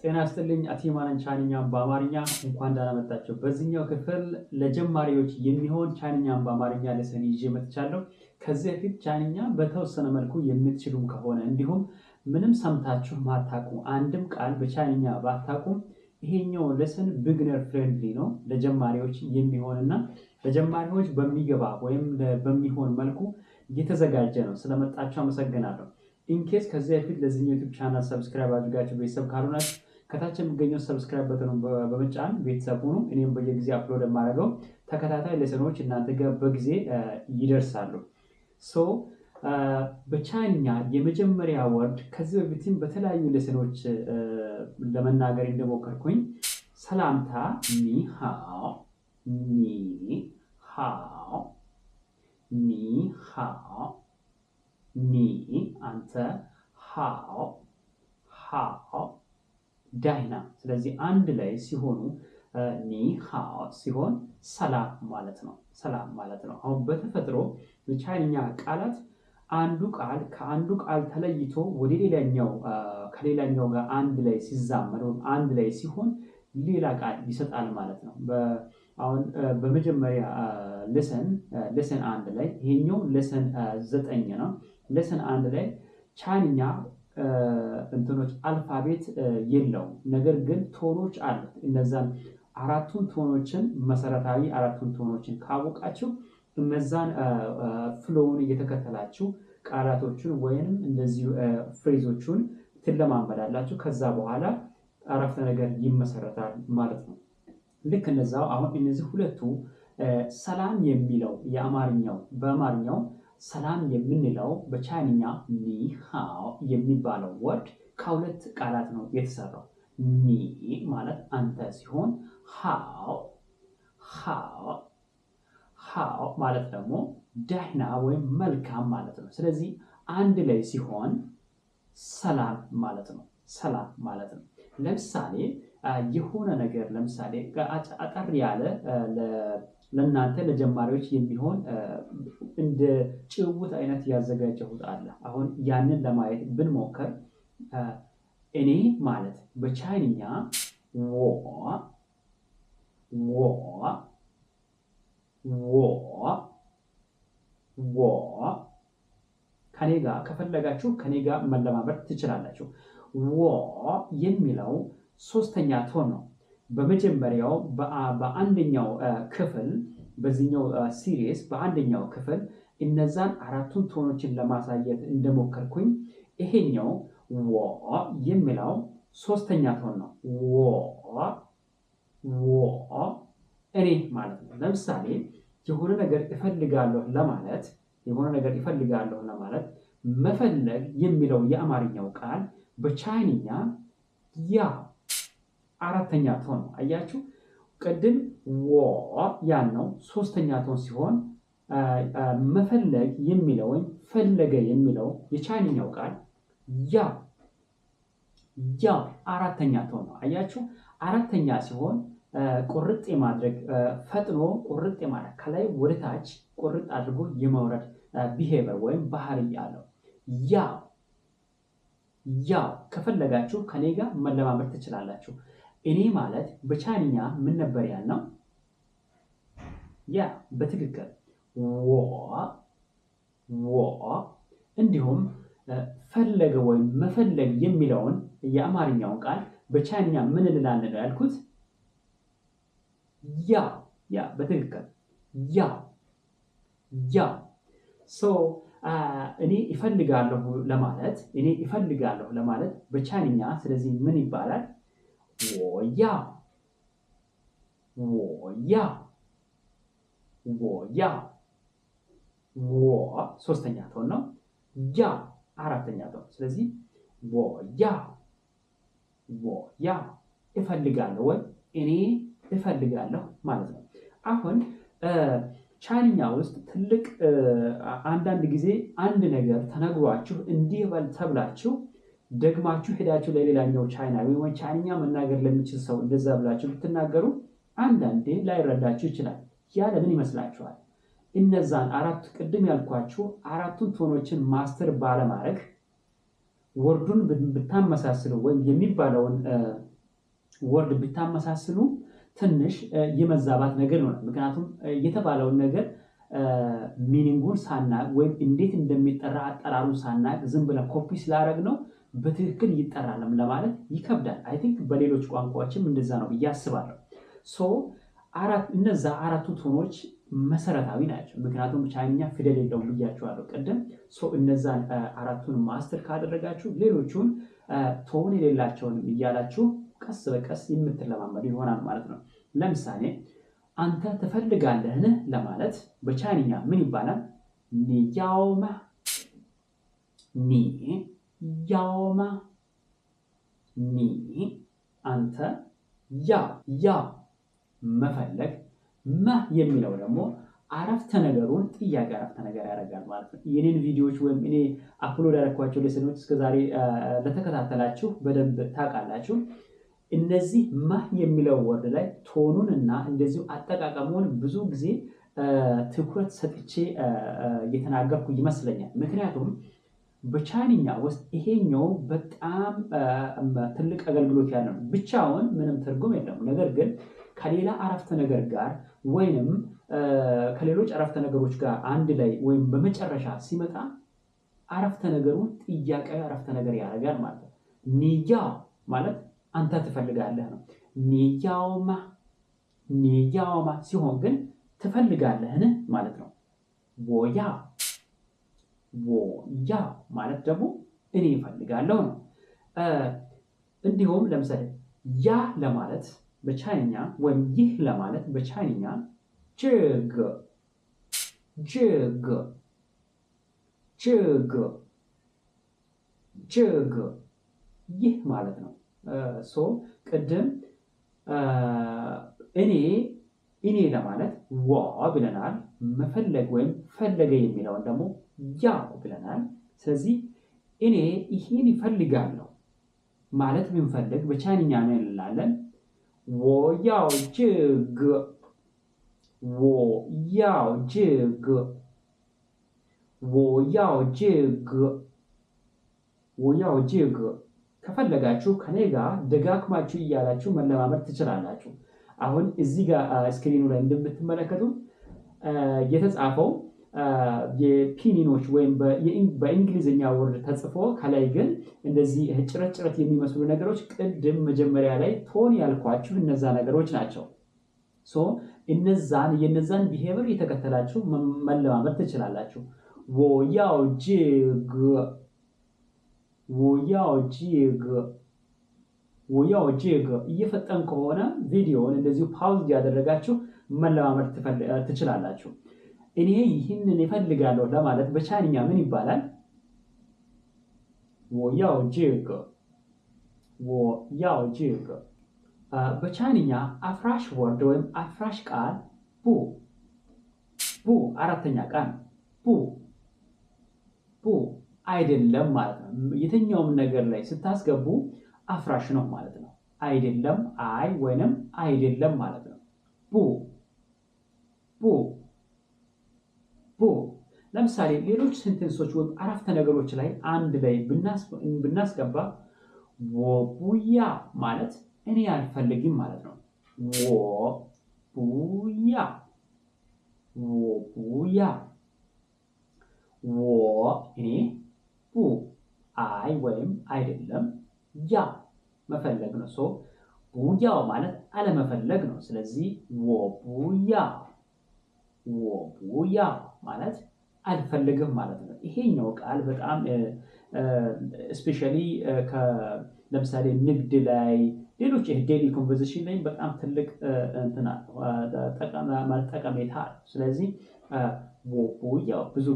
ጤና ይስጥልኝ አቲማን ቻይንኛን በአማርኛ እንኳን ደህና መጣችሁ። በዚህኛው ክፍል ለጀማሪዎች የሚሆን ቻይንኛን በአማርኛ ለሰን ይዤ መጥቻለሁ። ከዚህ በፊት ቻይንኛ በተወሰነ መልኩ የምትችሉም ከሆነ እንዲሁም ምንም ሰምታችሁ ማታቁ አንድም ቃል በቻይንኛ ባታቁም ይሄኛው ለሰን ቢግነር ፍሬንድሊ ነው። ለጀማሪዎች የሚሆንና ለጀማሪዎች በሚገባ ወይም በሚሆን መልኩ የተዘጋጀ ነው። ስለመጣችሁ አመሰግናለሁ። ኢንኬስ ከዚህ በፊት ለዚህኛው ዩቲዩብ ቻናል ሰብስክራይብ አድርጋችሁ ቤተሰብ ካልሆናችሁ ከታች የሚገኘው ሰብስክራይብ በተኑን በመጫን ቤተሰብ ሁኑ። እኔም በየጊዜው አፕሎድ የማደርገው ተከታታይ ሌሰኖች እናንተ ጋር በጊዜ ይደርሳሉ። ሶ በቻይንኛ የመጀመሪያ ወርድ ከዚህ በፊትም በተለያዩ ሌሰኖች ለመናገር እንደሞከርኩኝ ሰላምታ ኒሃው ኒሃው ኒሃው ኒ አንተ ሃው ሃው ዳይና። ስለዚህ አንድ ላይ ሲሆኑ ኒ ሃው ሲሆን ሰላም ማለት ነው። ሰላም ማለት ነው። አሁን በተፈጥሮ የቻይንኛ ቃላት አንዱ ቃል ከአንዱ ቃል ተለይቶ ወደ ሌላኛው ከሌላኛው ጋር አንድ ላይ ሲዛመድ ወይም አንድ ላይ ሲሆን ሌላ ቃል ይሰጣል ማለት ነው። አሁን በመጀመሪያ ሌሰን አንድ ላይ ይሄኛው ሌሰን 9 ነው። ሌሰን አንድ ላይ ቻይንኛ እንትኖች አልፋቤት የለውም፣ ነገር ግን ቶኖች አሉት። እነዛን አራቱን ቶኖችን መሰረታዊ አራቱን ቶኖችን ካወቃችሁ እነዛን ፍሎውን እየተከተላችሁ ቃላቶቹን ወይንም እንደዚሁ ፍሬዞቹን ትለማመዳላችሁ። ከዛ በኋላ አረፍተ ነገር ይመሰረታል ማለት ነው። ልክ እነዛው አሁን እነዚህ ሁለቱ ሰላም የሚለው በአማርኛው ሰላም የምንለው በቻይንኛ ኒሃው የሚባለው ወርድ ከሁለት ቃላት ነው የተሰራው። ኒ ማለት አንተ ሲሆን ሃው ማለት ደግሞ ደህና ወይም መልካም ማለት ነው። ስለዚህ አንድ ላይ ሲሆን ሰላም ማለት ነው። ሰላም ማለት ነው። ለምሳሌ የሆነ ነገር ለምሳሌ አጠር ያለ ለእናንተ ለጀማሪዎች የሚሆን እንደ ጭውውት አይነት ያዘጋጀሁት አለ። አሁን ያንን ለማየት ብንሞክር እኔ ማለት በቻይንኛ ከኔ ጋር ከፈለጋችሁ ከኔ ጋር መለማመድ ትችላላችሁ። የሚለው ሶስተኛ ቶን ነው። በመጀመሪያው በአንደኛው ክፍል በዚህኛው ሲሪስ በአንደኛው ክፍል እነዛን አራቱን ቶኖችን ለማሳየት እንደሞከርኩኝ ይሄኛው የሚለው ሶስተኛ ቶን ነው። እኔ ማለት ነው። ለምሳሌ የሆነ ነገር እፈልጋለሁ ለማለት መፈለግ የሚለው የአማርኛው ቃል በቻይንኛ ያ አራተኛ ቶን ነው። አያችሁ፣ ቅድም ያን ነው ሶስተኛ ቶን ሲሆን መፈለግ የሚለው ወይም ፈለገ የሚለው የቻይንኛው ቃል ያ አራተኛ ቶን ነው። አያችሁ፣ አራተኛ ሲሆን ቁርጥ የማድረግ ፈጥኖ ቁርጥ የማድረግ ከላይ ወደ ታች ቁርጥ አድርጎ የመውረድ ቢሄቨር ወይም ባህሪ ያለው ያው ከፈለጋችሁ ከኔ ጋር መለማመድ ትችላላችሁ። እኔ ማለት በቻይንኛ ምን ነበር ያልነው? ያ በትክክል እንዲሁም ፈለገ ወይም መፈለግ የሚለውን የአማርኛውን ቃል በቻይንኛ ምን እንላለን ነው ያልኩት? ያ በትክክል ያ እኔ እፈልጋለሁ ለማለት በቻይንኛ ስለዚህ ምን ይባላል? ሶስተኛ ቶን ነው። ያ አራተኛ ቶን። ስለዚህ እፈልጋለሁ ወይ እኔ እፈልጋለሁ ማለት ነው። አሁን ቻይንኛ ውስጥ ትልቅ አንዳንድ ጊዜ አንድ ነገር ተነግሯችሁ እንዲህ በል ተብላችሁ ደግማችሁ ሄዳችሁ ለሌላኛው ቻይናዊ ወይ ቻይንኛ መናገር ለሚችል ሰው እንደዛ ብላችሁ ብትናገሩ አንዳንዴ ላይረዳችሁ ይችላል። ያ ለምን ይመስላችኋል? እነዛን ቅድም ያልኳችሁ አራቱን ቶኖችን ማስተር ባለማድረግ ወርዱን ብታመሳስሉ ወይም የሚባለውን ወርድ ብታመሳስሉ ትንሽ የመዛባት ነገር ነው። ምክንያቱም የተባለውን ነገር ሚኒንጉን ሳናቅ ወይም እንዴት እንደሚጠራ አጠራሩን ሳናቅ ዝም ብለን ኮፒ ስላደረግ ነው በትክክል ይጠራልም ለማለት ይከብዳል። አይ ቲንክ በሌሎች ቋንቋዎችም እንደዛ ነው ብዬ አስባለሁ። ሶ እነዛ አራቱ ቶኖች መሰረታዊ ናቸው። ምክንያቱም ቻይንኛ ፊደል የለውም ብያቸዋለሁ ቅድም። እነዛን አራቱን ማስተር ካደረጋችሁ ሌሎቹን ቶን የሌላቸውንም እያላችሁ ቀስ በቀስ የምትለማመዱ ይሆናል ማለት ነው። ለምሳሌ አንተ ትፈልጋለህን ለማለት በቻይንኛ ምን ይባላል? ኒያውማ ኒያውማ ኒ አንተ ያው መፈለግ ማ የሚለው ደግሞ አረፍተ ነገሩን ጥያቄ አረፍተ ነገር ያደርጋል ማለት ነው። የኔን ቪዲዮዎች ወይም እኔ አፕሎድ ያደረኳቸው ሌሰኖች እስከዛሬ ለተከታተላችሁ በደንብ ታውቃላችሁ። እነዚህ ማ የሚለው ወርድ ላይ ቶኑን እና እንደዚሁ አጠቃቀሙን ብዙ ጊዜ ትኩረት ሰጥቼ እየተናገርኩ ይመስለኛል። ምክንያቱም በቻይንኛ ውስጥ ይሄኛው በጣም ትልቅ አገልግሎት ያለው ብቻውን ምንም ትርጉም የለውም። ነገር ግን ከሌላ አረፍተ ነገር ጋር ወይንም ከሌሎች አረፍተ ነገሮች ጋር አንድ ላይ ወይም በመጨረሻ ሲመጣ አረፍተ ነገሩን ጥያቄያዊ አረፍተ ነገር ያደርጋል ማለት ነው። ኒያው ማለት አንተ ትፈልጋለህ ነው። ኒያውማ ሲሆን ግን ትፈልጋለህን ማለት ነው። ወያው ማለት ደግሞ እኔ እፈልጋለሁ ነው። እንዲሁም ለምሳሌ ያ ለማለት በቻይንኛ ወይም ይህ ለማለት በቻይንኛ ጀገ ይህ ማለት ነው። ቅድም እኔ ለማለት ዋ ብለናል። መፈለግ ወይም ፈለገ የሚለውን ደግሞ ያው ብለናል። ስለዚህ እኔ ይሄን ይፈልጋለሁ ማለት ብንፈልግ በቻይንኛ ነው እንላለን። ወያው ጅግ ከፈለጋችሁ ከኔ ጋር ደጋግማችሁ እያላችሁ መለማመድ ትችላላችሁ። አሁን እዚህ ጋር ስክሪኑ ላይ እንደምትመለከቱ የተጻፈው የፒኒኖች ወይም በእንግሊዝኛ ወርድ ተጽፎ ከላይ ግን እንደዚህ ጭረት የሚመስሉ ነገሮች ቅድም መጀመሪያ ላይ ቶን ያልኳችሁ እነዛ ነገሮች ናቸው። የነዛን ቢሄቨር የተከተላችሁ መለማመድ ትችላላችሁ። ወያው ጅግ እየፈጠን ከሆነ ቪዲዮውን እንደዚሁ ፓውዝ ያደረጋችሁ መለማመድ ትችላላችሁ። እኔ ይህንን እፈልጋለሁ ለማለት በቻይንኛ ምን ይባላል? ወያው ጅግ በቻይንኛ አፍራሽ ወርድ ወይም አፍራሽ ቃል ቡ አራተኛ ቃል ቡ አይደለም ማለት ነው። የትኛውም ነገር ላይ ስታስገቡ አፍራሽ ነው ማለት ነው። አይደለም አይ ወይንም አይደለም ማለት ነው። ቡ ለምሳሌ ሌሎች ሴንቴንሶች ወይም አረፍተ ነገሮች ላይ አንድ ላይ ብናስገባ ወቡያ ማለት እኔ አልፈልግም ማለት ነው። ወቡያ እኔ ቡ አይ ወይም አይደለም ያ መፈለግ ነው። ቡያው ማለት አለመፈለግ ነው። ስለዚህ ወቡያ ማለት አልፈልግም ማለት ነው። ይሄኛው ቃል በጣም ስፔሻሊ ለምሳሌ ንግድ ላይ ሌሎች ዴይሊ ኮንቨርሴሽን ላይ በጣም ትልቅ ጠቀሜታ አለው። ስለዚህ ወቡያው ብዙ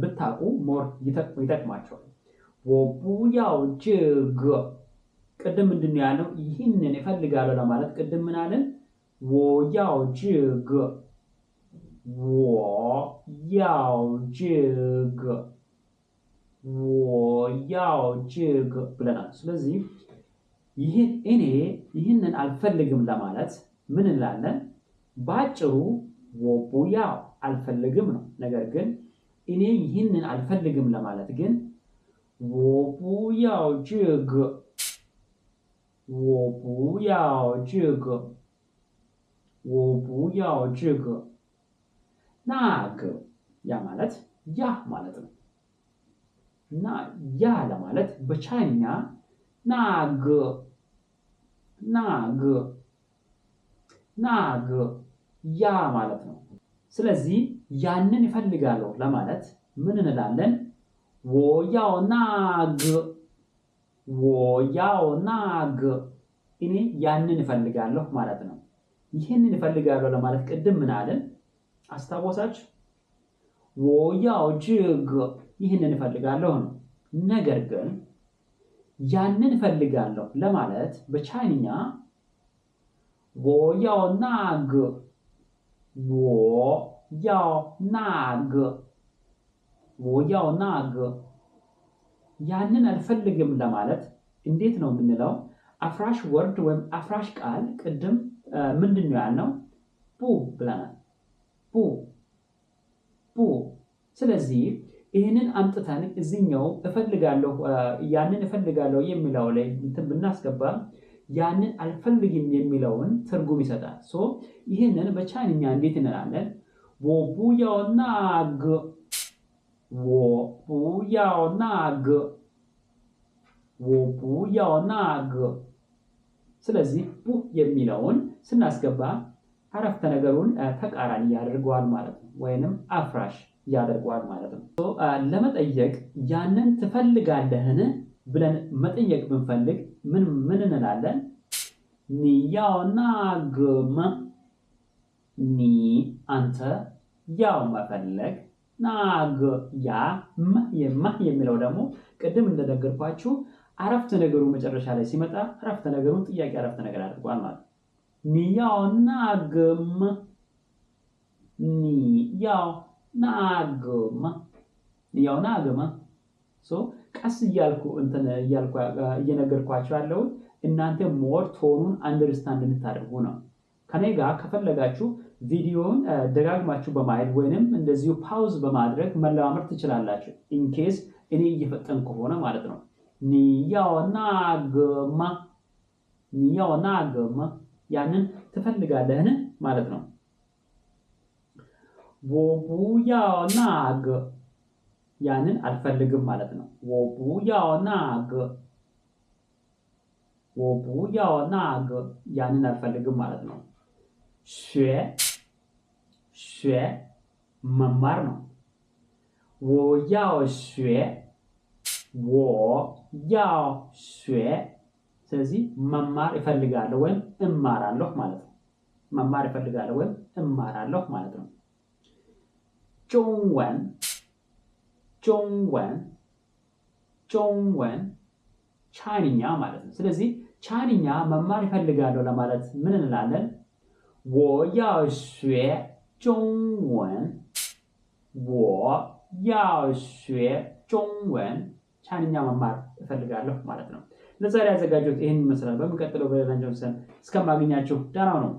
ብታውቁ ሞር ይጠቅማቸዋል። ወቡያው ጅግ ቅድም ምንድን ነው ያለው? ይህንን እፈልጋለሁ ለማለት ቅድም ምን አለን? ወያው ጅግ ወያው ጅግ ብለናል። ስለዚህ ይህንን አልፈልግም ለማለት ምን እንላለን? በአጭሩ አልፈልግም ነው። ነገር ግን እኔ ይህንን አልፈልግም ለማለት ግን 我不要这个我不要这个我不要这个那个ያ ማለት ያ ማለት ነው እና ያ ለማለት በቻይንኛ ናገ ናገ ናገ ያ ማለት ነው ስለዚህ ያንን እፈልጋለሁ ለማለት ምን እንላለን 我要那个我要那个እኔ ያንን እፈልጋለሁ ማለት ነው ይሄንን እፈልጋለሁ ለማለት ቅድም ምን አለን አስታወሳችሁ 我要这个ይሄንን እፈልጋለሁ ነው ነገር ግን ያንን እፈልጋለሁ ለማለት በቻይንኛ 我要那个我要那个我要那个ያንን አልፈልግም ለማለት እንዴት ነው የምንለው አፍራሽ ወርድ ወይም አፍራሽ ቃል ቅድም ምንድነው ያልነው ቡ ብለናል ቡ ቡ ስለዚህ ይሄንን አምጥተን እዚህኛው እፈልጋለሁ ያንን እፈልጋለሁ የሚለው ላይ እንትን ብናስገባ ያንን አልፈልግም የሚለውን ትርጉም ይሰጣል ሶ ይሄንን በቻይንኛ እንዴት እንላለን 我不要那个我不要那个我不要那个ስለዚህ ቡ የሚለውን ስናስገባ አረፍተ ነገሩን ተቃራኒ ያደርገዋል ማለት ነው ወይንም አፍራሽ ያደርገዋል ማለት ነው ለመጠየቅ ያንን ትፈልጋለህን ብለን መጠየቅ ብንፈልግ ምን እንላለን 你要那个吗 你አንተ ያው መፈለግ ናገ ያ የሚለው ደግሞ ቅድም እንደነገርኳችሁ አረፍተ ነገሩ መጨረሻ ላይ ሲመጣ አረፍተ ነገሩን ጥያቄ አረፍተ ነገር አድርጓል ማለት ነው 你要那个吗 你要那个吗 你要那个吗 ሶ ቀስ እያልኩ እየነገርኳችሁ ያለው እናንተ ሞር ቶኑን አንደርስታንድ እንድታደርጉ ነው ከኔ ጋር ከፈለጋችሁ ቪዲዮውን ደጋግማችሁ በማየት ወይንም እንደዚሁ ፓውዝ በማድረግ መለማመድ ትችላላችሁ ኢንኬስ እኔ እየፈጠንኩ ሆነ ማለት ነው 你要那个吗 你要那个吗 ያንን ትፈልጋለህን ማለት ነው 我不要那个ያንን አልፈልግም ማለት ነው 我不要那个我不要那个ያንን አልፈልግም ማለት ነው 学መማር ነው 我要学我要学ስለዚህ መማር እፈልጋለሁ ወይም እማራለሁ ማለት ነው መማር እፈልጋለሁ ወይም እማራለሁ ማለት ነው 中文 ቻይንኛ ማለት ነው ስለዚህ ቻይንኛ መማር እፈልጋለሁ ለማለት ምን እንላለን 我要学中文我要学中文ቻይንኛ መማር እፈልጋለሁ ማለት ነው ለዛሬ ያዘጋጀሁት ይሄን ይመስላል በሚቀጥለው በሌላ ጆንሰን እስከማገኛችሁ ደህና ነው